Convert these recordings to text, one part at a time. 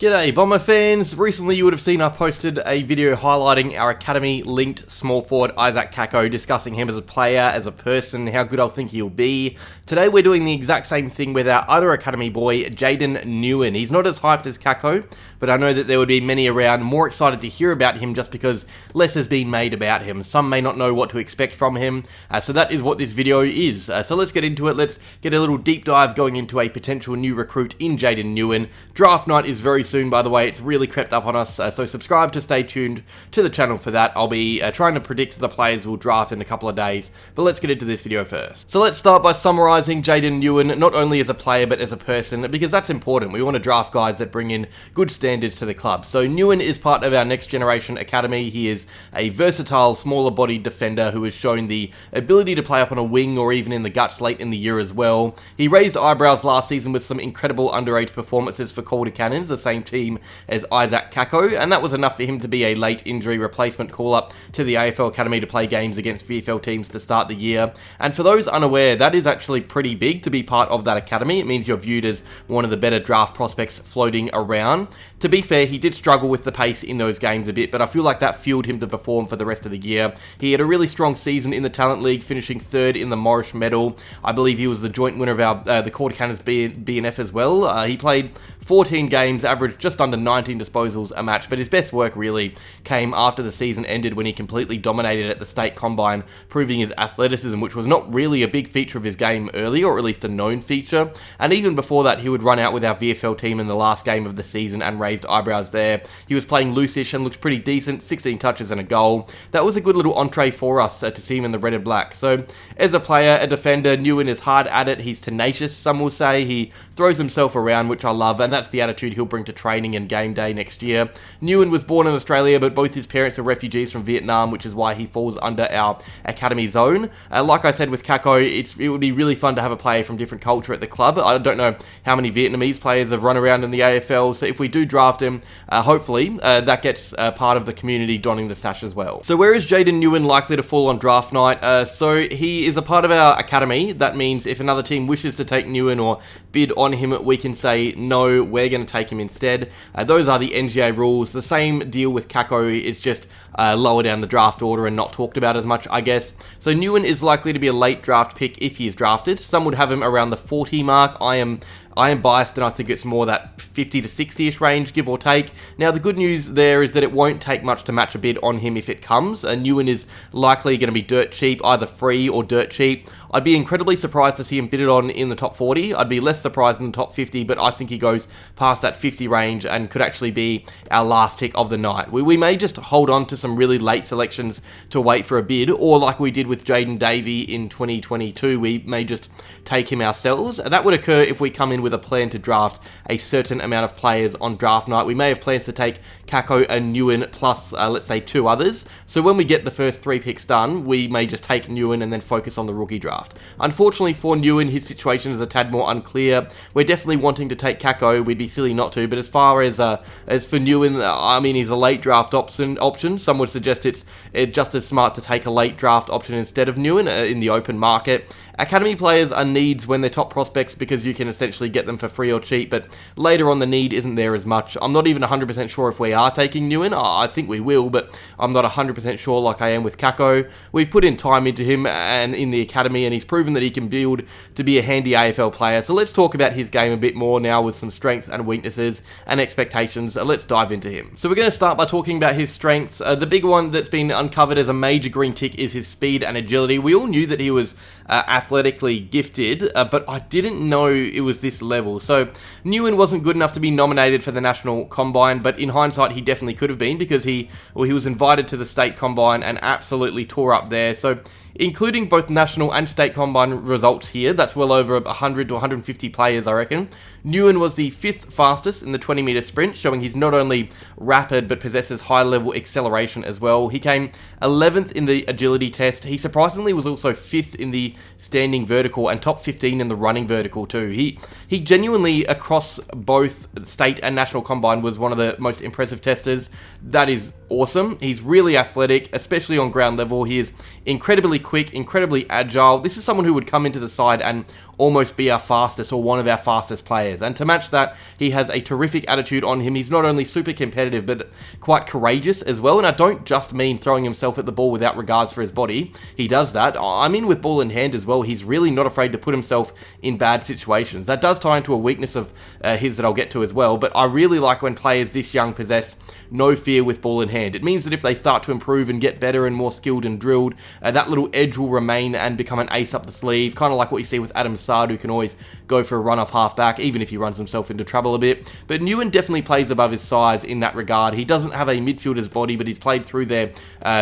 G'day Bomber fans, recently you would have seen I posted a video highlighting our academy linked small forward Isaac Kako, discussing him as a player, as a person, how good I think he'll be. Today we're doing the exact same thing with our other academy boy, Jayden Nguyen. He's not as hyped as Kako, but I know that there would be many around more excited to hear about him just because less has been made about him. Some may not know what to expect from him, so that is what this video is. So let's get into it. Let's get a little deep dive going into a potential new recruit in Jayden Nguyen. Draft night is very soon, by the way. It's really crept up on us, so subscribe to stay tuned to the channel for that. I'll be trying to predict the players we'll draft in a couple of days, but let's get into this video first. So let's start by summarising Jayden Nguyen, not only as a player but as a person, because that's important. We want to draft guys that bring in good standards to the club. So Nguyen is part of our next generation academy. He is a versatile, smaller bodied defender who has shown the ability to play up on a wing or even in the guts late in the year as well. He raised eyebrows last season with some incredible underage performances for Calder Cannons, the same team as Isaac Kako, and that was enough for him to be a late injury replacement call-up to the AFL Academy to play games against VFL teams to start the year. And for those unaware, that is actually pretty big to be part of that academy. It means you're viewed as one of the better draft prospects floating around. To be fair, he did struggle with the pace in those games a bit, but I feel like that fueled him to perform for the rest of the year. He had a really strong season in the Talent League, finishing third in the Morris Medal. I believe he was the joint winner of our the Calder Cannons BNF as well. He played 14 games, averaged just under 19 disposals a match, but his best work really came after the season ended when he completely dominated at the state combine, proving his athleticism, which was not really a big feature of his game earlier, or at least a known feature. And even before that, he would run out with our VFL team in the last game of the season and raised eyebrows there. He was playing loose-ish and looked pretty decent, 16 touches and a goal. That was a good little entree for us to see him in the red and black. So as a player, a defender, Nguyen is hard at it. He's tenacious, some will say. He throws himself around, which I love, and that's the attitude he'll bring to training and game day next year. Nguyen was born in Australia, but both his parents are refugees from Vietnam, which is why he falls under our academy zone. Like I said with Kako, it would be really fun to have a player from different culture at the club. I don't know how many Vietnamese players have run around in the AFL, so if we do draft him, hopefully that gets part of the community donning the sash as well. So where is Jayden Nguyen likely to fall on draft night? So he is a part of our academy. That means if another team wishes to take Nguyen or bid on him, we can say, no, we're going to take him instead. Those are the NGA rules. The same deal with Kako is just lower down the draft order and not talked about as much, I guess. So Nguyen is likely to be a late draft pick if he is drafted. Some would have him around the 40 mark. I am biased, and I think it's more that 50 to 60-ish range, give or take. Now, the good news there is that it won't take much to match a bid on him if it comes. Nguyen is likely going to be dirt cheap, either free or dirt cheap. I'd be incredibly surprised to see him bidded on in the top 40. I'd be less surprised in the top 50, but I think he goes past that 50 range and could actually be our last pick of the night. We may just hold on to some really late selections to wait for a bid, or like we did with Jaden Davey in 2022, we may just take him ourselves. That would occur if we come in with a plan to draft a certain amount of players on draft night. We may have plans to take Kako and Nguyen plus, let's say, 2 others. So when we get the first 3 picks done, we may just take Nguyen and then focus on the rookie draft. Unfortunately for Nguyen, his situation is a tad more unclear. We're definitely wanting to take Kako. We'd be silly not to. But as far as for Nguyen, I mean, he's a late draft option. Some would suggest it's just as smart to take a late draft option instead of Nguyen in the open market. Academy players are needs when they're top prospects because you can essentially get them for free or cheap, but later on the need isn't there as much. I'm not even 100% sure if we are taking Nguyen. I think we will, but I'm not 100% sure like I am with Kako. We've put in time into him and in the academy, and he's proven that he can build to be a handy AFL player. So let's talk about his game a bit more now with some strengths and weaknesses and expectations. Let's dive into him. So we're going to start by talking about his strengths. The big one that's been uncovered as a major green tick is his speed and agility. We all knew that he was athletically gifted, but I didn't know it was this level. So Nguyen wasn't good enough to be nominated for the national combine, but in hindsight he definitely could have been, because he was invited to the state combine and absolutely tore up there. So including both national and state combine results here, that's well over 100 to 150 players, I reckon. Nguyen was the 5th fastest in the 20-metre sprint, showing he's not only rapid but possesses high-level acceleration as well. He came 11th in the agility test. He surprisingly was also 5th in the standing vertical and top 15 in the running vertical too. He genuinely, across both state and national combine, was one of the most impressive testers. That is awesome. He's really athletic, especially on ground level. He is incredibly quick, incredibly agile. This is someone who would come into the side and almost be our fastest or one of our fastest players. And to match that, he has a terrific attitude on him. He's not only super competitive, but quite courageous as well. And I don't just mean throwing himself at the ball without regards for his body. He does that. I'm in with ball in hand as well. He's really not afraid to put himself in bad situations. That does tie into a weakness of his that I'll get to as well. But I really like when players this young possess no fear with ball in hand. It means that if they start to improve and get better and more skilled and drilled, that little edge will remain and become an ace up the sleeve, kind of like what you see with Adam Sard, who can always go for a run off half-back, even if he runs himself into trouble a bit. But Nguyen definitely plays above his size in that regard. He doesn't have a midfielder's body, but he's played through there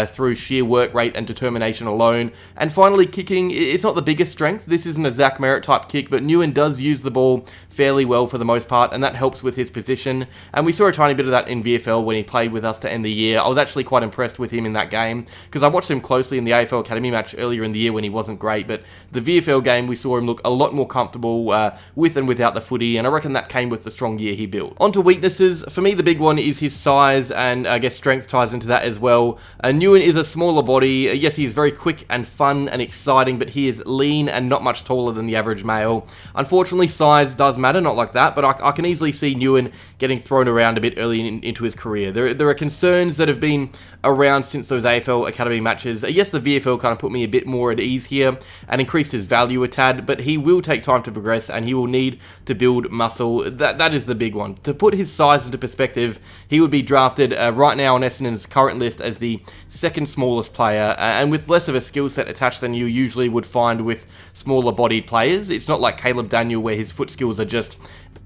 through sheer work rate and determination alone. And finally, kicking, it's not the biggest strength. This isn't a Zach Merritt type kick, but Nguyen does use the ball fairly well for the most part, and that helps with his position. And we saw a tiny bit of that in VFL when he played with us to end the year. I was actually quite impressed with him in that game, because I watched him closely in the AFL Academy match earlier in the year when he wasn't great, but the VFL game we saw him look a lot more comfortable with and without the footy, and I reckon that came with the strong year he built. On to weaknesses. For me, the big one is his size, and I guess strength ties into that as well. Nguyen is a smaller body. Yes, he's very quick and fun and exciting, but he is lean and not much taller than the average male. Unfortunately, size does matter, not like that, but I can easily see Nguyen getting thrown around a bit early into his career. There are concerns that have been around since those AFL Academy matches. Yes, the VFL kind of put me a bit more at ease here and increased his value a tad, but he will take time to progress and he will need to build muscle. That is the big one. To put his size into perspective, he would be drafted right now on Essendon's current list as the second smallest player, and with less of a skill set attached than you usually would find with smaller bodied players. It's not like Caleb Daniel where his foot skills are just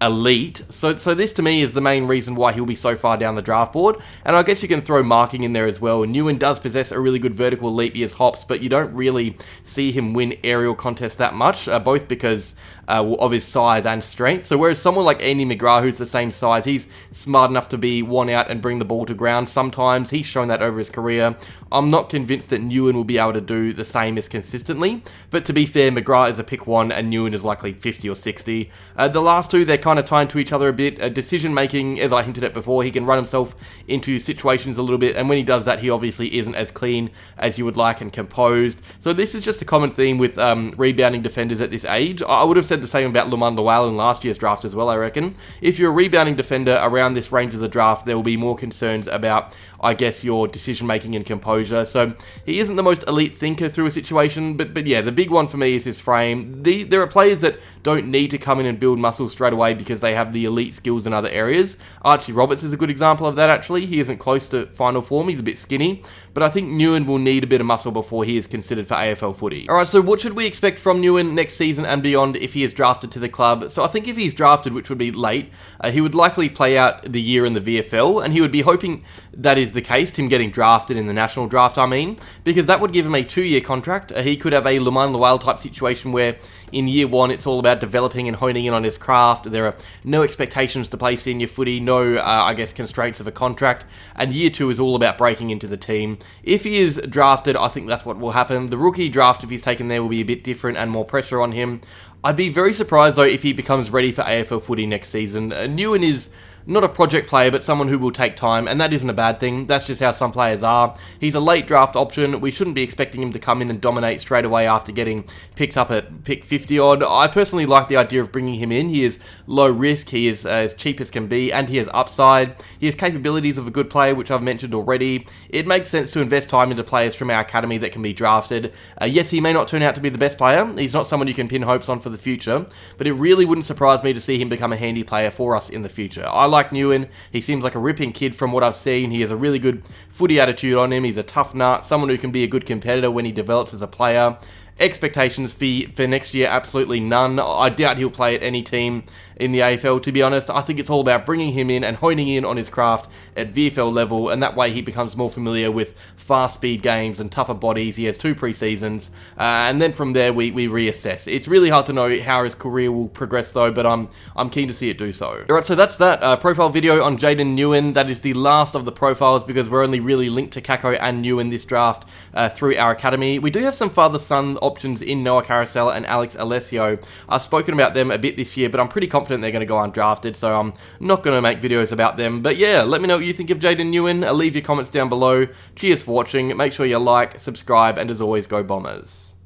elite. So this to me is the main reason why he'll be so far down the draft board. And I guess you can throw marking in there as well. Nguyen does possess a really good vertical leap. He has hops, but you don't really see him win aerial contests that much, both because of his size and strength. So whereas someone like Andy McGrath, who's the same size, he's smart enough to be one out and bring the ball to ground sometimes. He's shown that over his career. I'm not convinced that Nguyen will be able to do the same as consistently. But to be fair, McGrath is a pick 1 and Nguyen is likely 50 or 60. The last two, they're kind of tied to each other a bit. Decision making, as I hinted at before, he can run himself into situations a little bit, and when he does that, he obviously isn't as clean as you would like and composed. So this is just a common theme with rebounding defenders at this age. I would have said the same about Luman Lawal in last year's draft as well, I reckon. If you're a rebounding defender around this range of the draft, there will be more concerns about, I guess, your decision making and composure. So he isn't the most elite thinker through a situation, but yeah, the big one for me is his frame. There are players that don't need to come in and build muscle straight away because they have the elite skills in other areas. Archie Roberts is a good example of that, actually. He isn't close to final form, he's a bit skinny, but I think Nguyen will need a bit of muscle before he is considered for AFL footy. Alright, so what should we expect from Nguyen next season and beyond if he is drafted to the club? So I think if he's drafted, which would be late, he would likely play out the year in the VFL, and he would be hoping that is the case, him getting drafted in the national draft, because that would give him a 2-year contract. He could have a Luman Lawal type situation where in year 1 it's all about developing and honing in on his craft. There are no expectations to play senior footy, no, I guess, constraints of a contract, and year 2 is all about breaking into the team. If he is drafted, I think that's what will happen. The rookie draft, if he's taken there, will be a bit different and more pressure on him. I'd be very surprised, though, if he becomes ready for AFL footy next season. Nguyen is not a project player, but someone who will take time, and that isn't a bad thing. That's just how some players are. He's a late draft option. We shouldn't be expecting him to come in and dominate straight away after getting picked up at pick 50 odd. I personally like the idea of bringing him in. He is low risk, he is as cheap as can be, and he has upside. He has capabilities of a good player, which I've mentioned already. It makes sense to invest time into players from our academy that can be drafted. Yes, he may not turn out to be the best player. He's not someone you can pin hopes on for the future, but it really wouldn't surprise me to see him become a handy player for us in the future. I like Nguyen. He seems like a ripping kid from what I've seen. He has a really good footy attitude on him. He's a tough nut, someone who can be a good competitor when he develops as a player. Expectations for next year, absolutely none. I doubt he'll play at any team in the AFL, to be honest. I think it's all about bringing him in and honing in on his craft at VFL level, and that way he becomes more familiar with fast speed games and tougher bodies. He has 2 pre-seasons, and then from there we reassess. It's really hard to know how his career will progress though, but I'm keen to see it do so. Alright, so that's that profile video on Jayden Nguyen. That is the last of the profiles because we're only really linked to Kako and Nguyen this draft through our academy. We do have some father-son options in Noah Carousel and Alex Alessio. I've spoken about them a bit this year, but I'm pretty confident they're going to go undrafted, so I'm not going to make videos about them. But yeah, let me know what you think of Jayden Nguyen. Leave your comments down below. Cheers for watching. Make sure you like, subscribe, and as always, go Bombers.